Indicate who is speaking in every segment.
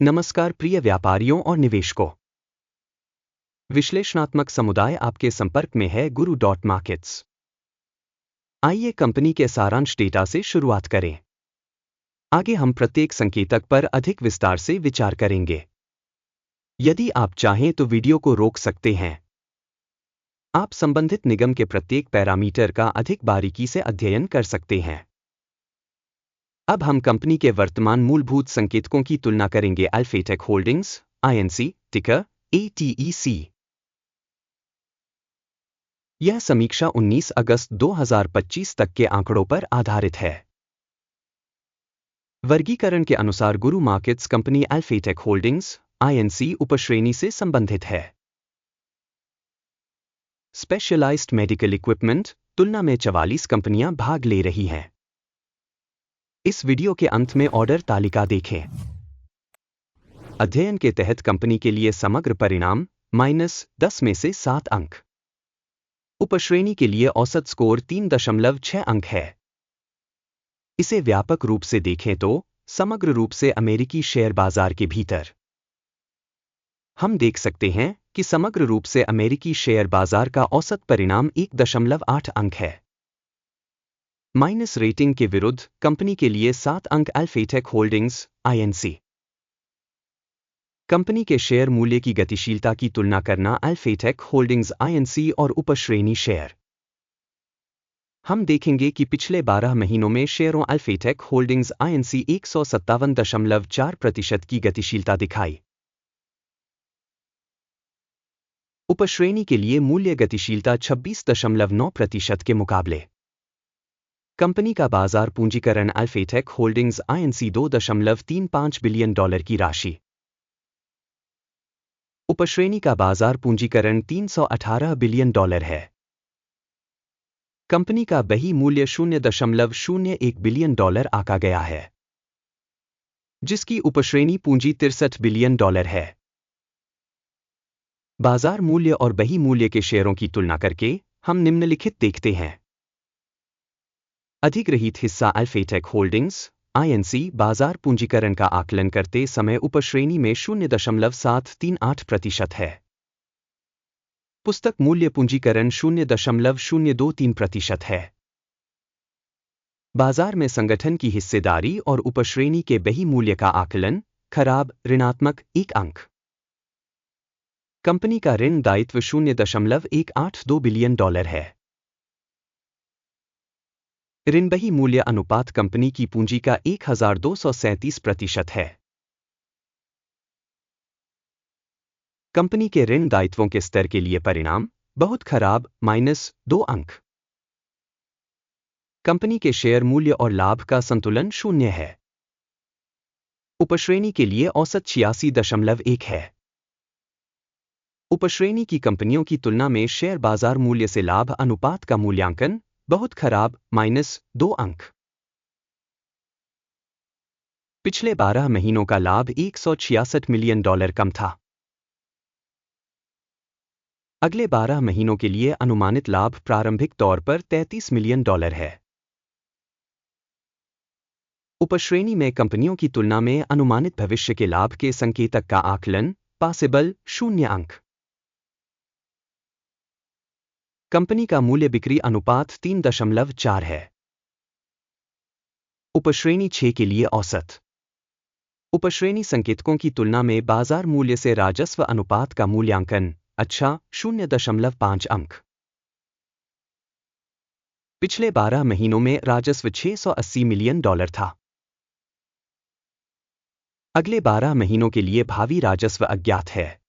Speaker 1: नमस्कार प्रिय व्यापारियों और निवेशकों। विश्लेषणात्मक समुदाय आपके संपर्क में है गुरु डॉट मार्केट्स। आइए कंपनी के सारांश डेटा से शुरुआत करें। आगे हम प्रत्येक संकेतक पर अधिक विस्तार से विचार करेंगे। यदि आप चाहें तो वीडियो को रोक सकते हैं। आप संबंधित निगम के प्रत्येक पैरामीटर का अधिक बारीकी से अध्ययन कर सकते हैं। अब हम कंपनी के वर्तमान मूलभूत संकेतकों की तुलना करेंगे। अल्फाटेक होल्डिंग्स INC टिकर ATEC। यह समीक्षा 19 अगस्त 2025 तक के आंकड़ों पर आधारित है। वर्गीकरण के अनुसार गुरु मार्केट्स कंपनी अल्फाटेक होल्डिंग्स INC उपश्रेणी से संबंधित है। स्पेशलाइज्ड मेडिकल इक्विपमेंट तुलना में 44 कंपनियां भाग ले रही हैं। इस वीडियो के अंत में ऑर्डर तालिका देखें। अध्ययन के तहत कंपनी के लिए समग्र परिणाम -10 में से 7 अंक। उपश्रेणी के लिए औसत स्कोर 3.6 अंक है। इसे व्यापक रूप से देखें तो समग्र रूप से अमेरिकी शेयर बाजार के भीतर हम देख सकते हैं कि समग्र रूप से अमेरिकी शेयर बाजार का औसत परिणाम 1.8 अंक है। माइनस रेटिंग के विरुद्ध कंपनी के लिए 7 अंक। अल्फाटेक होल्डिंग्स INC कंपनी के शेयर मूल्य की गतिशीलता की तुलना करना। अल्फाटेक होल्डिंग्स INC और उपश्रेणी शेयर। हम देखेंगे कि पिछले 12 महीनों में शेयरों अल्फाटेक होल्डिंग्स INC 157.4% की गतिशीलता दिखाई। उपश्रेणी के लिए मूल्य गतिशीलता 26.9% के मुकाबले। कंपनी का बाजार पूंजीकरण अल्फाटेक होल्डिंग्स INC $2.35 बिलियन की राशि। उपश्रेणी का बाजार पूंजीकरण $318 बिलियन है। कंपनी का बही मूल्य $0.01 बिलियन आका गया है, जिसकी उपश्रेणी पूंजी $63 बिलियन है। बाजार मूल्य और बही मूल्य के शेयरों की तुलना करके हम निम्नलिखित देखते हैं। अधिग्रहित हिस्सा अल्फाटेक होल्डिंग्स INC बाजार पूंजीकरण का आकलन करते समय उपश्रेणी में 0.738% है। पुस्तक मूल्य पूंजीकरण 0.023% है। बाजार में संगठन की हिस्सेदारी और उपश्रेणी के बही मूल्य का आकलन खराब ऋणात्मक 1 अंक। कंपनी का ऋण दायित्व $0.182 बिलियन है। ऋण बही मूल्य अनुपात कंपनी की पूंजी का 1237% है। कंपनी के ऋण दायित्वों के स्तर के लिए परिणाम बहुत खराब -2 अंक। कंपनी के शेयर मूल्य और लाभ का संतुलन 0 है। उपश्रेणी के लिए औसत 86.1 है। उपश्रेणी की कंपनियों की तुलना में शेयर बाजार मूल्य से लाभ अनुपात का मूल्यांकन बहुत खराब -2 अंक। पिछले 12 महीनों का लाभ $166 मिलियन कम था। अगले 12 महीनों के लिए अनुमानित लाभ प्रारंभिक तौर पर $33 मिलियन है। उपश्रेणी में कंपनियों की तुलना में अनुमानित भविष्य के लाभ के संकेतक का आकलन पॉसिबल 0 अंक। कंपनी का मूल्य बिक्री अनुपात 3.4 है। उपश्रेणी 6 के लिए औसत। उपश्रेणी संकेतकों की तुलना में बाजार मूल्य से राजस्व अनुपात का मूल्यांकन अच्छा 0.5 अंक। पिछले 12 महीनों में राजस्व $680 मिलियन था। अगले 12 महीनों के लिए भावी राजस्व अज्ञात है।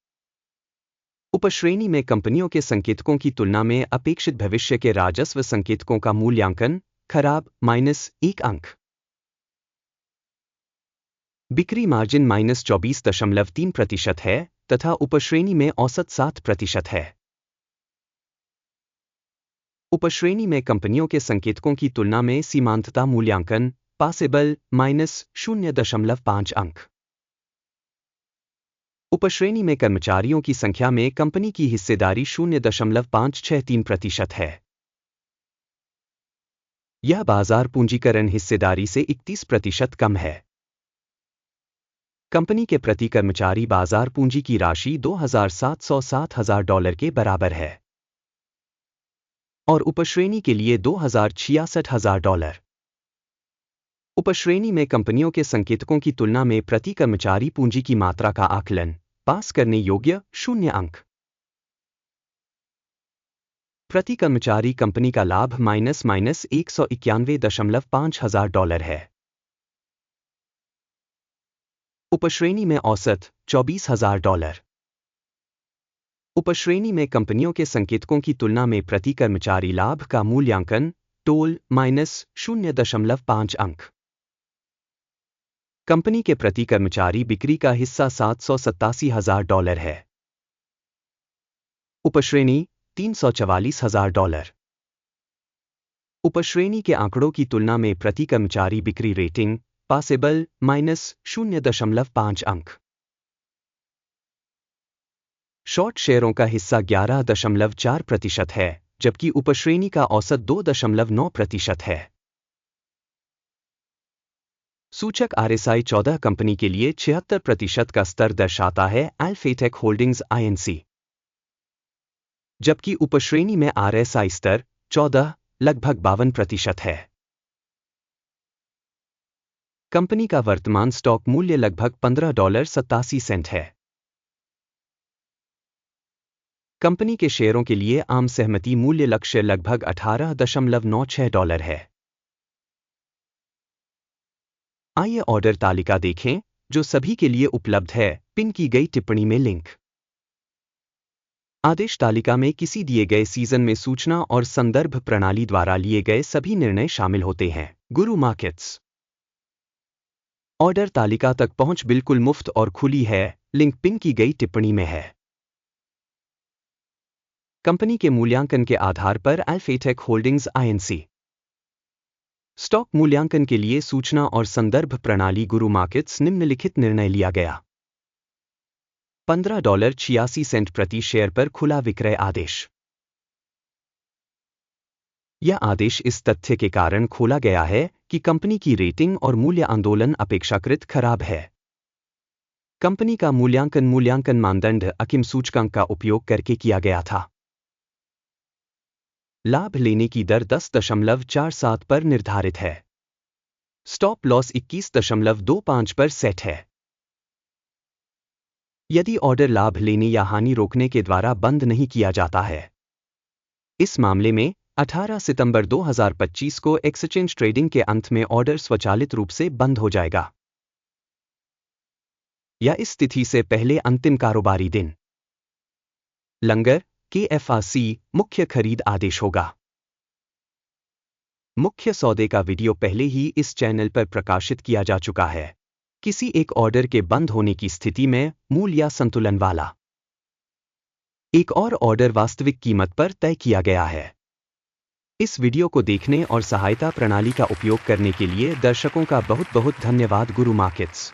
Speaker 1: उपश्रेणी में कंपनियों के संकेतकों की तुलना में अपेक्षित भविष्य के राजस्व संकेतकों का मूल्यांकन खराब -1 अंक। बिक्री मार्जिन -24.3% है तथा उपश्रेणी में औसत 7% है। उपश्रेणी में कंपनियों के संकेतकों की तुलना में सीमांतता मूल्यांकन पॉसिबल -0.5 अंक। उपश्रेणी में कर्मचारियों की संख्या में कंपनी की हिस्सेदारी 0.563% है। यह बाजार पूंजीकरण हिस्सेदारी से 31% कम है। कंपनी के प्रति कर्मचारी बाजार पूंजी की राशि $2,707,000 के बराबर है और उपश्रेणी के लिए $2,66,000। उपश्रेणी में कंपनियों के संकेतकों की तुलना में प्रति कर्मचारी पूंजी की मात्रा का आकलन, पास करने योग्य 0 अंक। प्रति कर्मचारी कंपनी का लाभ $191,500 है। उपश्रेणी में औसत $24,000। उपश्रेणी में कंपनियों के संकेतकों की तुलना में प्रति कर्मचारी लाभ का मूल्यांकन टोल -0.5 अंक। कंपनी के प्रति कर्मचारी बिक्री का हिस्सा $787,000 है। उपश्रेणी $344,000। उपश्रेणी के आंकड़ों की तुलना में प्रति कर्मचारी बिक्री रेटिंग पासेबल -0.5 अंक। शॉर्ट शेयरों का हिस्सा 11.4% है, जबकि उपश्रेणी का औसत 2.9% है। सूचक RSI 14 कंपनी के लिए 76% का स्तर दर्शाता है अल्फाटेक होल्डिंग्स INC, जबकि उपश्रेणी में RSI स्तर 14 लगभग 52% है। कंपनी का वर्तमान स्टॉक मूल्य लगभग $15.87 है। कंपनी के शेयरों के लिए आम सहमति मूल्य लक्ष्य लगभग $18.96 है। आइए ऑर्डर तालिका देखें, जो सभी के लिए उपलब्ध है, पिन की गई टिप्पणी में लिंक। आदेश तालिका में किसी दिए गए सीजन में सूचना और संदर्भ प्रणाली द्वारा लिए गए सभी निर्णय शामिल होते हैं। गुरु मार्केट्स ऑर्डर तालिका तक पहुंच बिल्कुल मुफ्त और खुली है, लिंक पिन की गई टिप्पणी में है। कंपनी के मूल्यांकन के आधार पर अल्फाटेक होल्डिंग्स INC स्टॉक मूल्यांकन के लिए सूचना और संदर्भ प्रणाली गुरु मार्केट्स निम्नलिखित निर्णय लिया गया। $15.86 प्रति शेयर पर खुला विक्रय आदेश। यह आदेश इस तथ्य के कारण खोला गया है कि कंपनी की रेटिंग और मूल्य आंदोलन अपेक्षाकृत खराब है। कंपनी का मूल्यांकन मानदंड अकिम सूचकांक का उपयोग करके किया गया था। लाभ लेने की दर 10.47 पर निर्धारित है। स्टॉप लॉस 21.25 पर सेट है। यदि ऑर्डर लाभ लेने या हानि रोकने के द्वारा बंद नहीं किया जाता है, इस मामले में 18 सितंबर 2025 को एक्सचेंज ट्रेडिंग के अंत में ऑर्डर स्वचालित रूप से बंद हो जाएगा, या इस तिथि से पहले अंतिम कारोबारी दिन लंगर KFRC मुख्य खरीद आदेश होगा। मुख्य सौदे का वीडियो पहले ही इस चैनल पर प्रकाशित किया जा चुका है। किसी एक ऑर्डर के बंद होने की स्थिति में मूल्य या संतुलन वाला एक और ऑर्डर वास्तविक कीमत पर तय किया गया है। इस वीडियो को देखने और सहायता प्रणाली का उपयोग करने के लिए दर्शकों का बहुत बहुत धन्यवाद। गुरु मार्केट्स।